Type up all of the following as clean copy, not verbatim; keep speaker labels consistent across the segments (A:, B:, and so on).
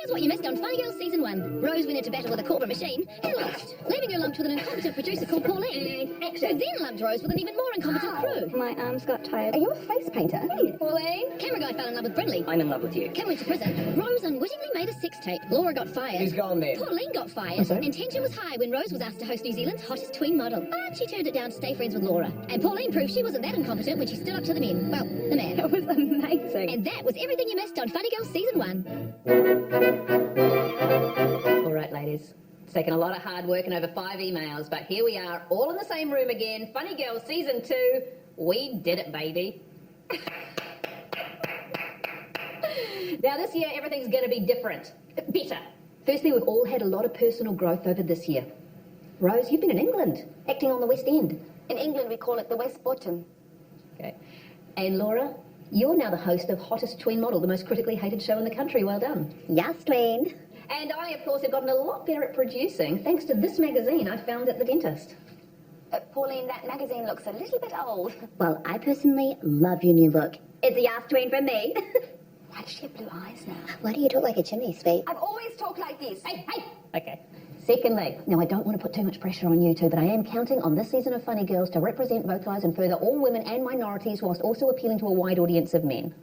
A: Here's what you missed on Funny Girls Season 1. Rose went into battle with a corporate machine and lost, leaving her lumped with an incompetent producer called Pauline. Who then lumped Rose with an even more incompetent crew.
B: My arms got tired.
A: Are you a face painter? Hey, Pauline. Camera guy fell in love with Brindley.
C: I'm in love with you.
A: Kim went to prison. Rose unwittingly made a sex tape. Laura got fired.
C: Who's gone there?
A: Pauline got fired. And tension was high when Rose was asked to host New Zealand's hottest tween model. But she turned it down to stay friends with Laura. And Pauline proved she wasn't that incompetent when she stood up to the men. Well, the man.
B: That was amazing.
A: And that was everything you missed on Funny Girls Season 1.
D: All right, ladies. It's taken a lot of hard work and over 5 emails, but here we are, all in the same room again. Funny Girls Season 2. We did it, baby. Now, this year, everything's going to be different. Better. Firstly, we've all had a lot of personal growth over this year. Rose, you've been in England, acting on the West End.
B: In England, we call it the West Bottom.
D: Okay. And Laura, you're now the host of Hottest Tween Model, the most critically hated show in the country. Well done.
A: Yes, tween.
D: And I, of course, have gotten a lot better at producing, thanks to this magazine I found at the dentist.
B: Pauline, that magazine looks a little bit old.
A: Well, I personally love your new look. It's a yes tween from me.
B: Why does she have blue eyes now?
A: Why do you talk like a chimney sweep?
B: I've always talked like this.
D: Hey! Okay. Secondly, now I don't want to put too much pressure on you two, but I am counting on this season of Funny Girls to represent, vocalise and further all women and minorities whilst also appealing to a wide audience of men.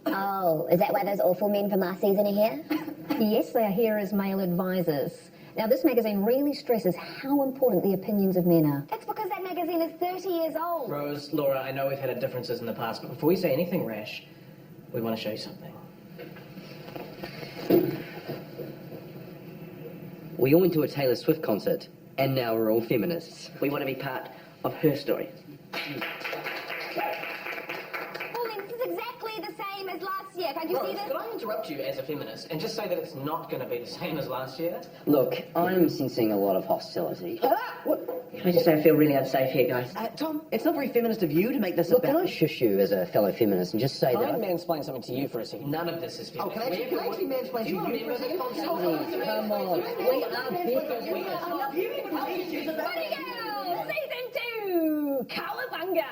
A: Oh, is that why those awful men from last season are here?
D: Yes, they are here as male advisors. Now, this magazine really stresses how important the opinions of men are.
B: That's because that magazine is 30 years old.
C: Rose, Laura, I know we've had differences in the past, but before we say anything rash, we want to show you something. We all went to a Taylor Swift concert, and now we're all feminists. We want to be part of her story.
B: Pauline, this is exactly the same as last year. Can't you see
C: Rose,
B: this?
C: could I interrupt you as a feminist and just say that it's not going to be the same as last year?
E: Look, I'm sensing a lot of hostility.
C: Can I just say I feel really unsafe here, guys?
E: Tom, it's not very feminist of you to make this
C: Look,
E: about...
C: can I
E: shush you as a fellow feminist and just say
C: Can I
E: that...
C: mansplain something to you for a second? None of this is feminist.
E: Oh, can I actually mansplain to you for a second?
C: Come on.
D: We are people.
B: Funny Girls Season 2! Cowabunga!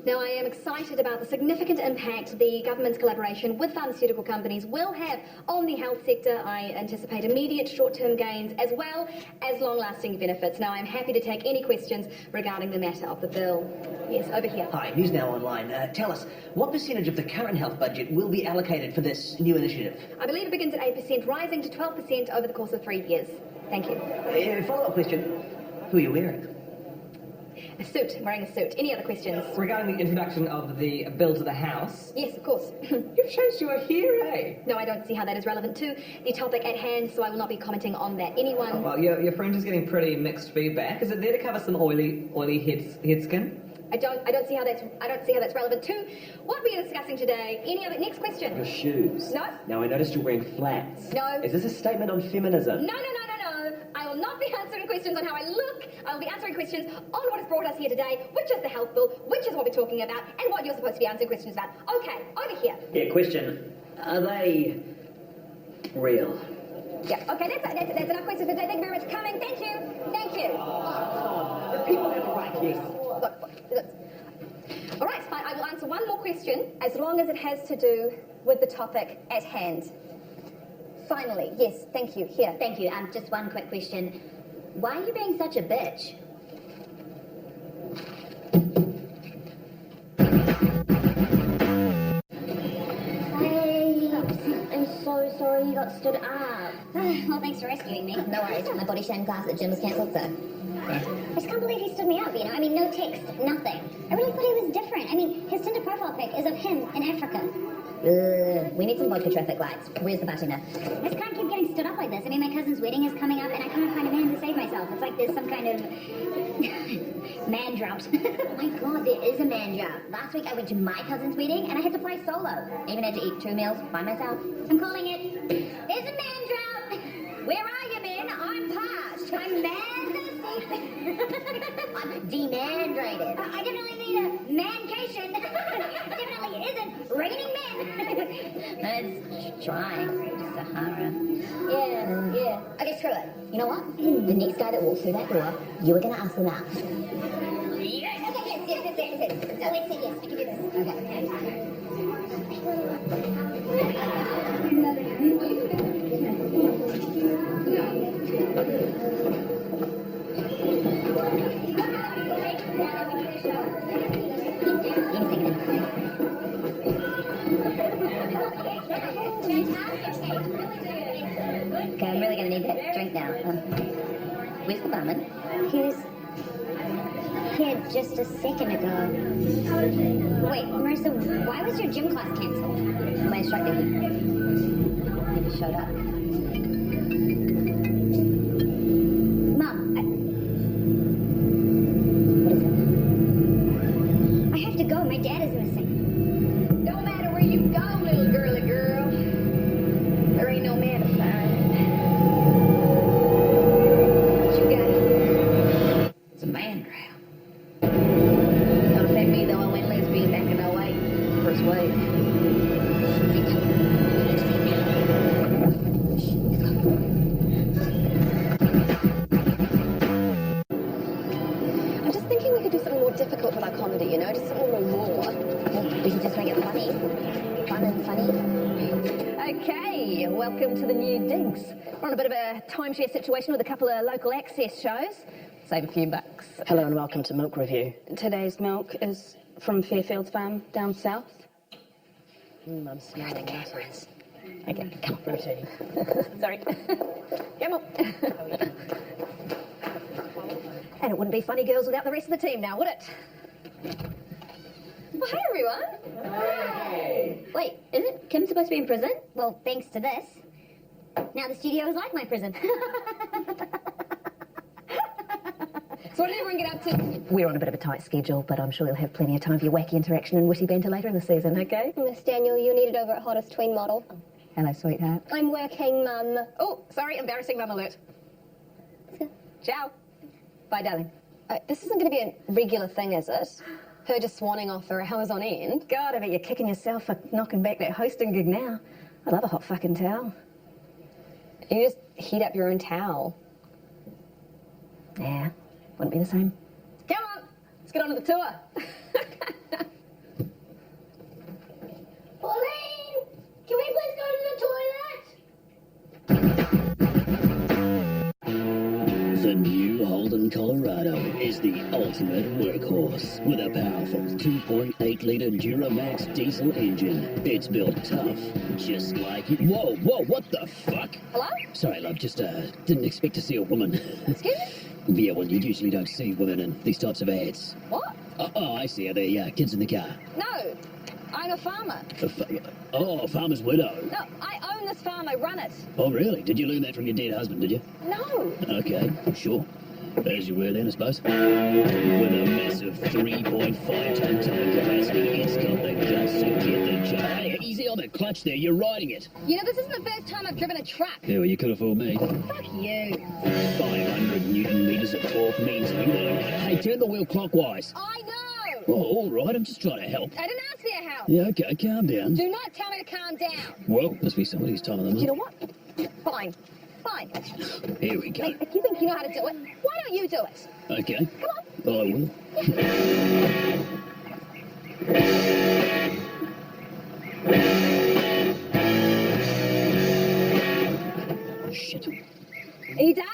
D: Now, I am excited about the significant impact the government's collaboration with pharmaceutical companies will have on the health sector. I anticipate immediate short-term gains as well as long-lasting benefits. Now, I'm happy to take any questions regarding the matter of the bill. Yes, over here.
E: Hi, News Now Online. Tell us, what percentage of the current health budget will be allocated for this new initiative?
D: I believe it begins at 8%, rising to 12% over the course of 3 years. Thank you.
E: Follow-up question. Who are you wearing?
D: A suit. I'm wearing a suit. Any other questions?
F: Regarding the introduction of the bill to the House,
D: Yes, of course.
F: you've changed your hair, eh?
D: No, I don't see how that is relevant to the topic at hand, so I will not be commenting on that. Anyone?
F: Well, your friend is getting pretty mixed feedback. Is it there to cover some oily head skin?
D: I don't see how that's relevant to what we are discussing today. Any other next question?
G: Your shoes.
D: No.
G: Now I noticed you're wearing flats.
D: No.
G: Is this a statement on feminism?
D: No. I will not be answering questions on how I look. I will be answering questions on what has brought us here today, which is the health bill, which is what we're talking about, and what you're supposed to be answering questions about. Okay, over here.
G: Yeah, question. Are they real?
D: Yeah, okay, that's enough questions for today. Thank you very much for coming. Thank you.
G: The people have a right, yes.
D: Look. All right, fine. I will answer one more question as long as it has to do with the topic at hand. Finally, yes, thank you. Here.
A: Thank you. Just one quick question. Why are you being such a bitch? Hey, I'm so sorry you got stood up.
B: Well, thanks for rescuing me.
A: No worries. My body shame class at gym was cancelled, so...
B: I just can't believe he stood me up, you know? I mean, no text, nothing. I really thought he was different. I mean, his Tinder profile pic is of him in Africa.
A: We need some vodka traffic lights. Where's the bartender?
B: I just can't keep getting stood up like this. I mean, my cousin's wedding is coming up, and I can't find a man to save myself. It's like there's some kind of man drought.
A: Oh my god, there is a man drought. Last week I went to my cousin's wedding and I had to fly solo. Even had to eat 2 meals by myself.
B: I'm calling it. There's a man drought.
A: Where are you, men? I'm parched. I'm mad. I'm demandrated.
B: I definitely need a mancation. Definitely isn't raining men.
A: It's dry. Sahara.
B: Yeah. Okay, screw it. You know what? The next guy that walks through that door, you were going to ask them out.
A: Yes.
B: Okay, yes. Alex said yes, I can do this.
A: Okay, I'm really going to need that drink now. Where's the barman?
B: He was here just a second ago. Wait, Marissa, why was your gym class cancelled?
A: My instructor, he never showed up.
B: Mum,
A: What is it?
B: I have to go. My dad is missing.
D: No matter where you go, little girly girl, there ain't no man to find. What you got?
C: It's a man drown. Don't affect me though, I went lesbian back in 08. First wave.
D: I'm just thinking we could do something more difficult with our comedy, you know, just something more raw.
A: We should just make it funny. Fun and funny.
D: Okay, welcome to the new digs. We're on a bit of a timeshare situation with a couple of local access shows. Save a few bucks.
C: Hello and welcome to Milk Review.
H: Today's milk is from Fairfield's farm down south.
C: I'm smelling muscles.
D: Okay,
C: Come on, protein.
D: sorry. Come on. And it wouldn't be Funny Girls without the rest of the team now, would it? Well, hey, everyone.
E: Hey.
A: Wait, isn't Kim supposed to be in prison?
B: Well, thanks to this, now the studio is like my prison.
D: So what did everyone get up to?
H: We're on a bit of a tight schedule, but I'm sure you'll have plenty of time for your wacky interaction and witty banter later in the season, okay?
D: Miss Daniel, you needed over at Hottest Tween Model.
H: Hello, sweetheart.
D: I'm working, Mum. Oh, sorry, embarrassing mum alert. Ciao. Bye, darling. This isn't going to be a regular thing, is it? Her just swanning off for hours on end.
H: God, I bet you're kicking yourself for knocking back that hosting gig now. I love a hot fucking towel.
D: You just heat up your own towel.
H: Yeah, wouldn't be the same.
D: Come on, let's get on to the tour.
A: Pauline! Can we please go to the toilet?
I: The new Holden Colorado is the ultimate workhorse with a powerful 2.8-litre Duramax diesel engine. It's built tough, just like it. Whoa, what the fuck?
D: Hello?
I: Sorry, love, just didn't expect to see a woman.
D: Excuse me?
I: Yeah, well, you usually don't see women in these types of ads.
D: What?
I: Oh, I see. Are there kids in the car?
D: No, I'm a farmer.
I: A farmer's widow.
D: No, I own this farm, I run it.
I: Oh, really? Did you learn that from your dead husband, did you?
D: No.
I: Okay, sure. As you were then, I suppose. With a massive 3.5-ton towing capacity, it's got the guts to get the job. Hey, easy on the clutch there, you're riding it.
D: You know, this isn't the first time I've driven a truck.
I: Yeah, well, you could have fooled me.
D: Fuck you.
I: 500 newton meters of torque means you know. Hey, turn the wheel clockwise.
D: I know.
I: Oh, all right, I'm just trying to help.
D: I didn't ask for your help.
I: Yeah, okay, calm down.
D: Do not tell me to calm down.
I: Well, must be somebody's time of the month.
D: You know what? Fine. Fine.
I: Here we go.
D: Hey, if you think you know how to do it, why don't you do it?
I: Okay.
D: Come on.
I: I will. Shit.
D: Are you done?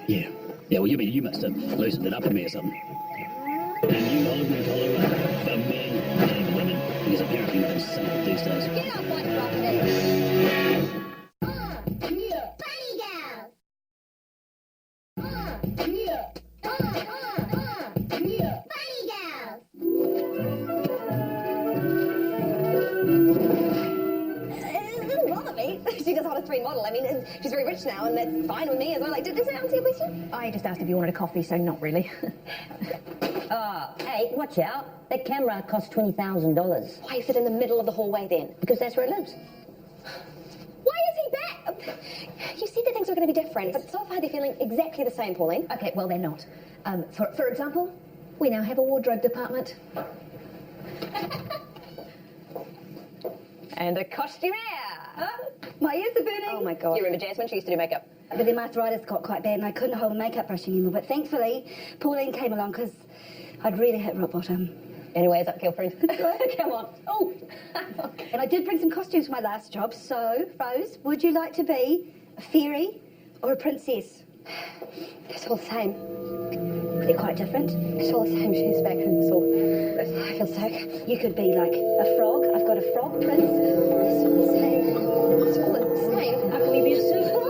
I: Yeah. Yeah, well, you must have loosened it up for me or something. And you Holden Colorado for men and women, because apparently you have some of these days.
D: Get off my property.
A: Bunny girl! Bunny girl!
D: It doesn't bother me. She does Hottest Tween Model. I mean, she's very rich now, and that's fine with me as well. Like, does that answer your question?
H: I just asked if you wanted a coffee, so not really.
A: Hey, watch out. That camera costs $20,000.
D: Why is it in the middle of the hallway then?
A: Because that's where it lives.
D: Why is he back? You said that things were going to be different, but so far they're feeling exactly the same, Pauline.
H: Okay, well, they're not. For example, We now have a wardrobe department.
C: And a costumier.
B: My ears are burning.
C: Oh my God. You remember Jasmine? She used to do makeup.
B: But then my arthritis got quite bad and I couldn't hold a makeup brush anymore. But thankfully, Pauline came along because I'd really hit rock bottom.
C: Anyway, it's up, girlfriend. Come on. Oh.
B: And I did bring some costumes for my last job. So, Rose, would you like to be a fairy or a princess?
H: It's all the same.
B: They're quite different.
H: It's all the same. She's back and it's all... I feel sick.
B: You could be like a frog. I've got a frog prince.
H: It's all the same. It's all the same.
B: How can we be a super?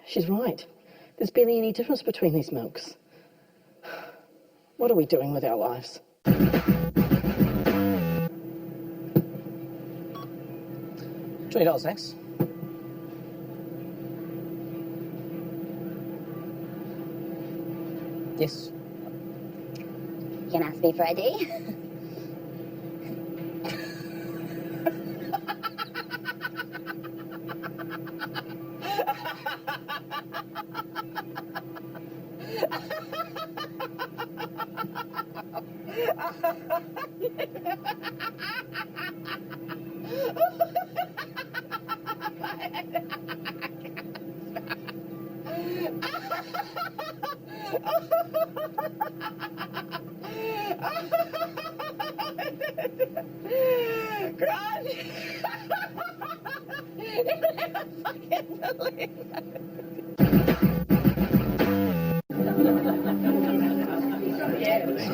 J: She's right. There's barely any difference between these milks. What are we doing with our lives? $20, thanks. Yes.
B: You can ask me for ID.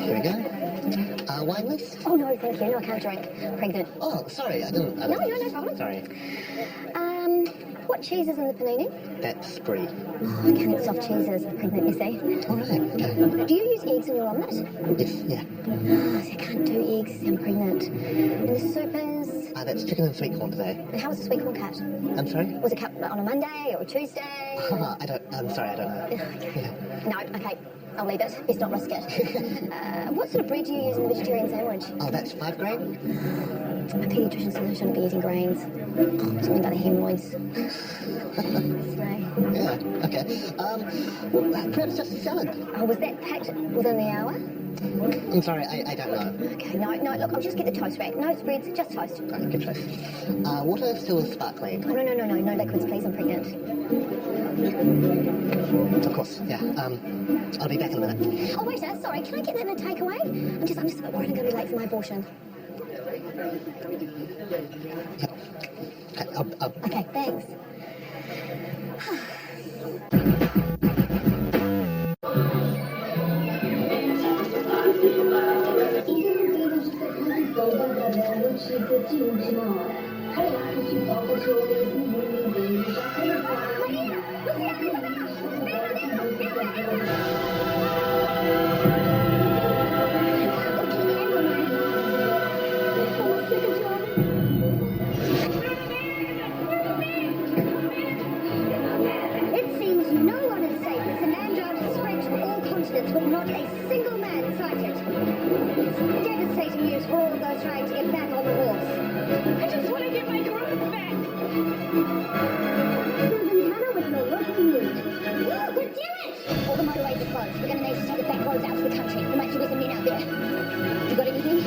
K: Here we go. Wine list?
H: Oh, no, thank you. No, I can't drink. Pregnant.
K: Oh, sorry, I don't...
H: No, no problem.
K: Sorry.
H: What cheese is in the panini?
K: That's brie.
H: Oh, I can't eat soft cheeses. I'm pregnant, you see.
K: All right, okay.
H: Do you use eggs in your omelette?
K: Yes, yeah.
H: Oh, see, I can't do eggs. I'm pregnant. And the soup is...
K: That's chicken and sweet corn today.
H: And how was the sweet corn cut?
K: I'm sorry?
H: Was it cut on a Monday or a Tuesday?
K: I'm sorry, I don't know.
H: Okay. No, okay. I'll leave it. Best not risk it. What sort of bread do you use in the vegetarian sandwich?
K: Oh, that's 5 grain?
H: A paediatrician said I shouldn't be eating grains. Something about the hemorrhoids.
K: Yeah, okay. Well, perhaps just a salad.
H: Oh, was that packed within the hour?
K: I'm sorry, I don't know.
H: Okay, no, look, I'll just get the toast rack. No spreads, just toast.
K: Right, good choice. Water still sparkling?
H: Oh, no liquids, please, I'm pregnant.
K: Of course, yeah. I'll be back in a minute.
H: Oh, wait, sorry, can I get that in a takeaway? I'm just a bit worried I'm going to be late for my abortion.
K: Okay,
H: Okay, thanks. It seems no one is safe as the man drought has spread to all continents with not a single man sighted. It's devastating news for all of those trying to get back on the horse. I just want to get my groove back. Susan Hannah with me, what do you need? We're doing it! All the motorways are closed. We're going to need to take the back roads out to the country. There might be some men out there. You got anything?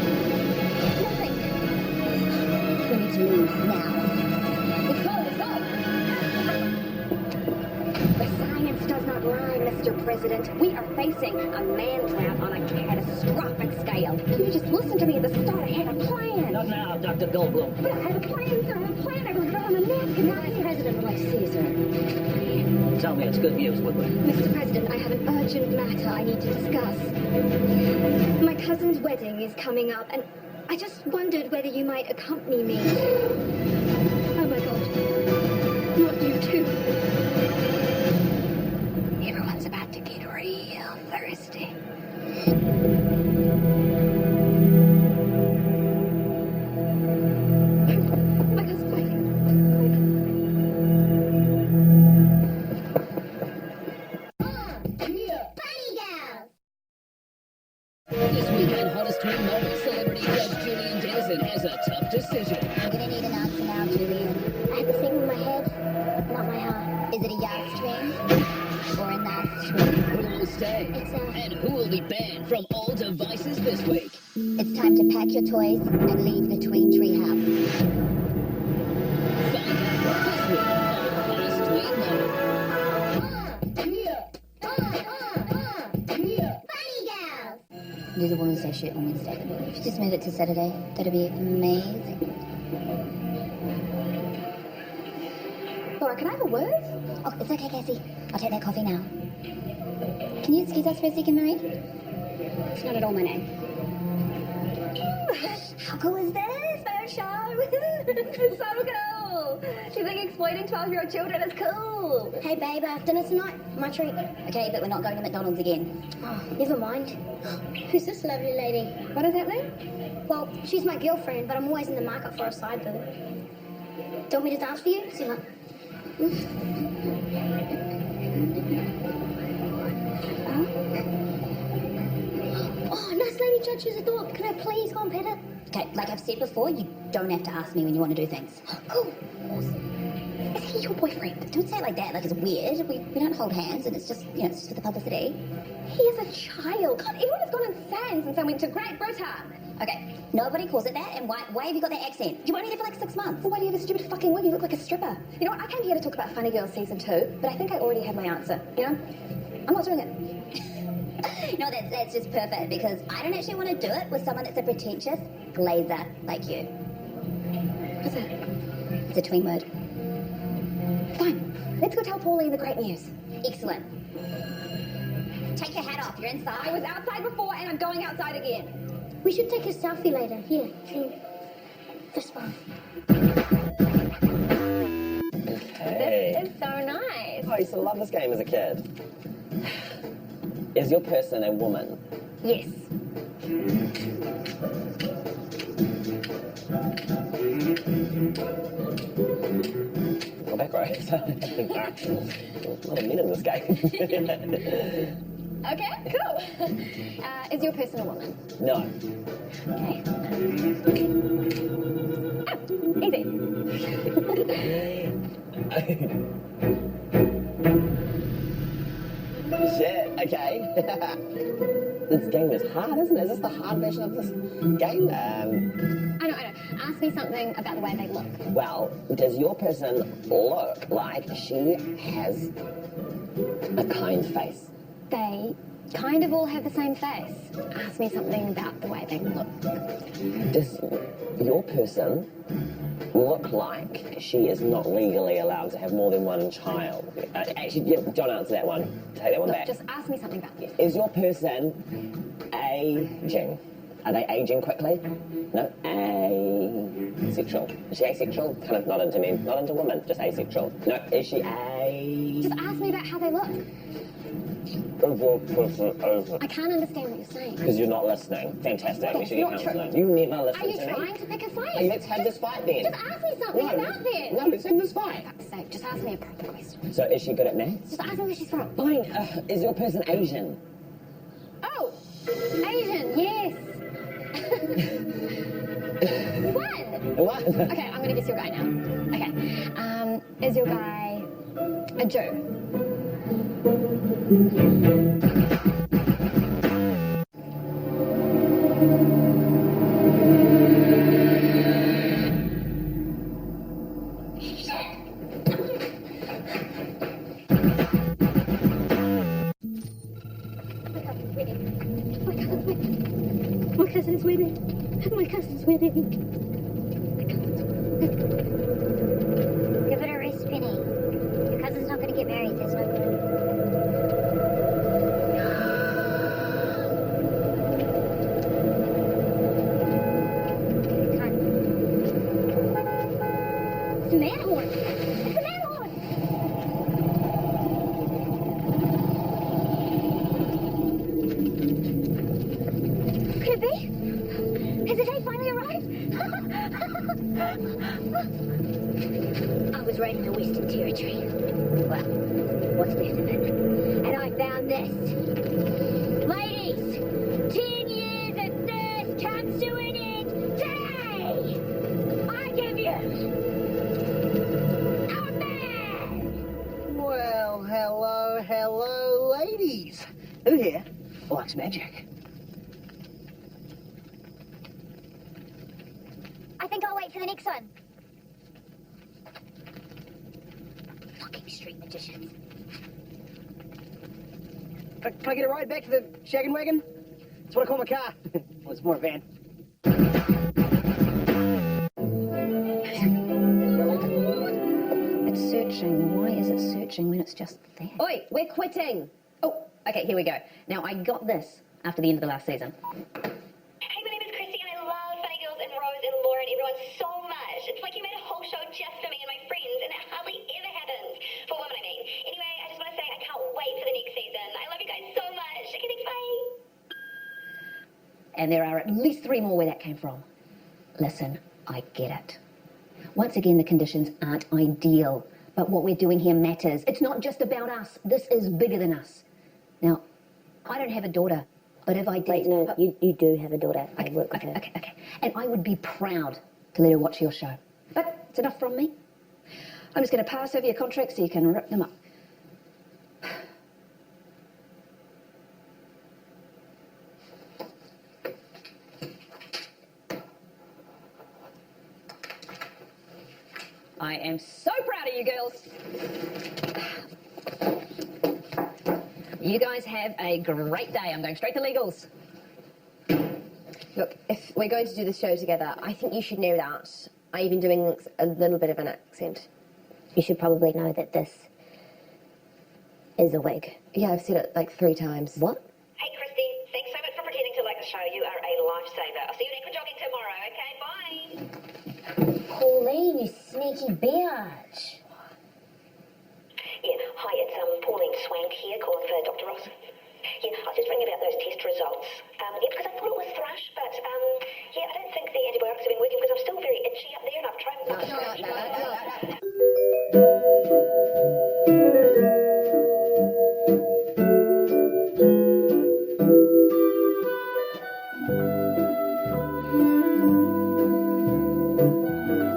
H: Nothing. We need to leave now. Let's go. The science does not lie, Mr. President. We are facing a man drought on a catastrophic scale. You just listen to me at the start. I had a plan.
E: Not now, Dr. Goldblum.
H: But I had a plan, sir. I had a plan. I was drawing a napkin. Now the President would like to see you, sir.
E: Tell me it's good news, Woodward.
H: Mr. President, I have an urgent matter I need to discuss. My cousin's wedding is coming up, and I just wondered whether you might accompany me. Oh, my God. Not you, too. Everyone's about to get real thirsty.
I: weekend hottest twin model celebrity judge Julian Dennison has a tough decision.
H: I'm gonna need an answer now, Julian. I have the thing in my head, not my heart. Is it a yes twin or a nas twin?
I: Who will stay? And who will be banned from all devices this week?
H: It's time to pack your toys and leave the tween tree house.
I: Find out this week on Hottest Twin Model.
H: Do the Women's Day shoot on Wednesday. Just move it to Saturday. That'll be amazing.
D: Laura, can I have a word?
H: Oh, it's okay, Cassie. I'll take that coffee now. Can you excuse us for a second, Marie?
B: It's not at all my name.
D: How cool is this? Fair show. It's so cool. Do you think exploiting 12-year-old children is cool?
H: Hey, babe, dinner tonight? My treat. Okay, but we're not going to McDonald's again.
B: Oh, never mind. Who's this lovely lady?
D: What does that mean?
B: Well, she's my girlfriend, but I'm always in the market for a side boob. Do you want me to dance for you? See what? Oh, nice lady judge, who's a dog. Can I please go and pet her?
H: Okay, like I've said before, you don't have to ask me when you want to do things.
B: Cool. Is he your boyfriend?
H: Don't say it like that, like it's weird. We don't hold hands, and it's just, it's just for the publicity.
D: He is a child. God, everyone has gone insane since I went to Great Britain.
H: Okay, nobody calls it that, and why have you got that accent? You were only there for like 6 months.
D: Well, why do you have a stupid fucking wig? You look like a stripper. You know what? I came here to talk about Funny Girls Season 2, but I think I already have my answer, I'm not doing it.
H: No, that's just perfect, because I don't actually want to do it with someone that's a pretentious glazer like you.
D: What's that?
H: It's a tween word.
D: Fine. Let's go tell Pauline the great news.
H: Excellent. Take your hat off, you're inside.
D: I was outside before and I'm going outside again.
B: We should take a selfie later. Here, see this one.
L: Hey.
D: This is so nice.
L: I used to love this game as a kid. Is your person a woman?
D: Yes.
L: Go back, right? A lot of men in this game.
D: Okay, cool. Is your person a woman?
L: No.
D: Okay. Oh, easy.
L: Shit, okay. This game is hard, isn't it? Is this the hard version of this game?
D: I know. Ask me something about the way they look.
L: Well, does your person look like she has a kind face?
D: They kind of all have the same face. Ask me something about the way they look.
L: Does your person look like she is not legally allowed to have more than one child? Actually, yeah, don't answer that one. Take that one
D: Look,
L: back.
D: just ask me something about you.
L: Is your person aging? Are they aging quickly? No. Asexual. Is she asexual? Kind of not into men, not into women, just asexual. No. Is she
D: Just ask me about how they look. I can't understand what you're saying.
L: Because you're not listening. Fantastic.
D: That's
L: We should get
D: not true.
L: counselling. You never listen
D: Are you
L: to me.
D: trying to pick a fight?
L: Hey, let's have this fight then.
D: Just ask me something about them.
L: No, let's have this fight.
D: For fuck's sake, just ask me a proper question.
L: So is she good at maths?
D: Just ask me where she's from.
L: Fine. Is your person Asian?
D: Oh, Asian, yes.
L: What?
D: Okay, I'm gonna guess your guy now. Okay. Is your guy a Jew?
B: My cousin's wedding. My cousin's wedding.
H: Give it a rest, Penny. Your cousin's not going to get married. There's no point.
B: It's a man horn. It's a man horn. Could it be? Has the day finally arrived? I was raiding the Western Territory. Well, what's left of it. And I found this. Ladies, 10 years at
E: It's magic.
H: I think I'll wait for the next one. Fucking street magicians.
G: Can I get a ride back to the shaggin' wagon? That's what I call my car. Well, it's more a van.
C: It's searching. Why is it searching when it's just there? Oi, we're quitting. Oh, okay, here we go. Now, I got this after the end of the last season.
M: Hey, my name is Christy and I love Funny Girls and Rose and Laura and everyone so much. It's like you made a whole show just for me and my friends and it hardly ever happens. For women, I mean. Anyway, I just want to say I can't wait for the next season. I love you guys so much. Okay, thanks, bye.
C: And there are at least 3 more where that came from. Listen, I get it. Once again, the conditions aren't ideal, but what we're doing here matters. It's not just about us. This is bigger than us. Now, I don't have a daughter, but if I did...
H: Wait, no, you do have a daughter. I work with her.
C: Okay. And I would be proud to let her watch your show. But it's enough from me. I'm just going to pass over your contracts so you can rip them up. I am so proud of you girls. You guys have a great day. I'm going straight to legals.
N: Look, if we're going to do the show together, I think you should know that. I've been doing a little bit of an accent.
H: You should probably know that this is a wig.
N: Yeah, I've said it like 3 times.
H: What?
M: Hey, Christy, thanks so much for pretending to like the show. You are a lifesaver. I'll see you at jogging tomorrow, okay? Bye.
H: Pauline, you sneaky bitch.
M: Yeah, hi, it's Pauline Swank here, calling for Dr. Ross. Yeah, I was just ringing about those test results. Yeah, because I thought it was thrush, but yeah, I don't think the antibiotics have been working because I'm still very itchy up there and I've tried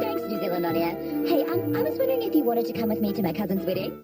H: Thanks, New Zealand on air. Hey, I was wondering if you wanted to come with me to my cousin's wedding.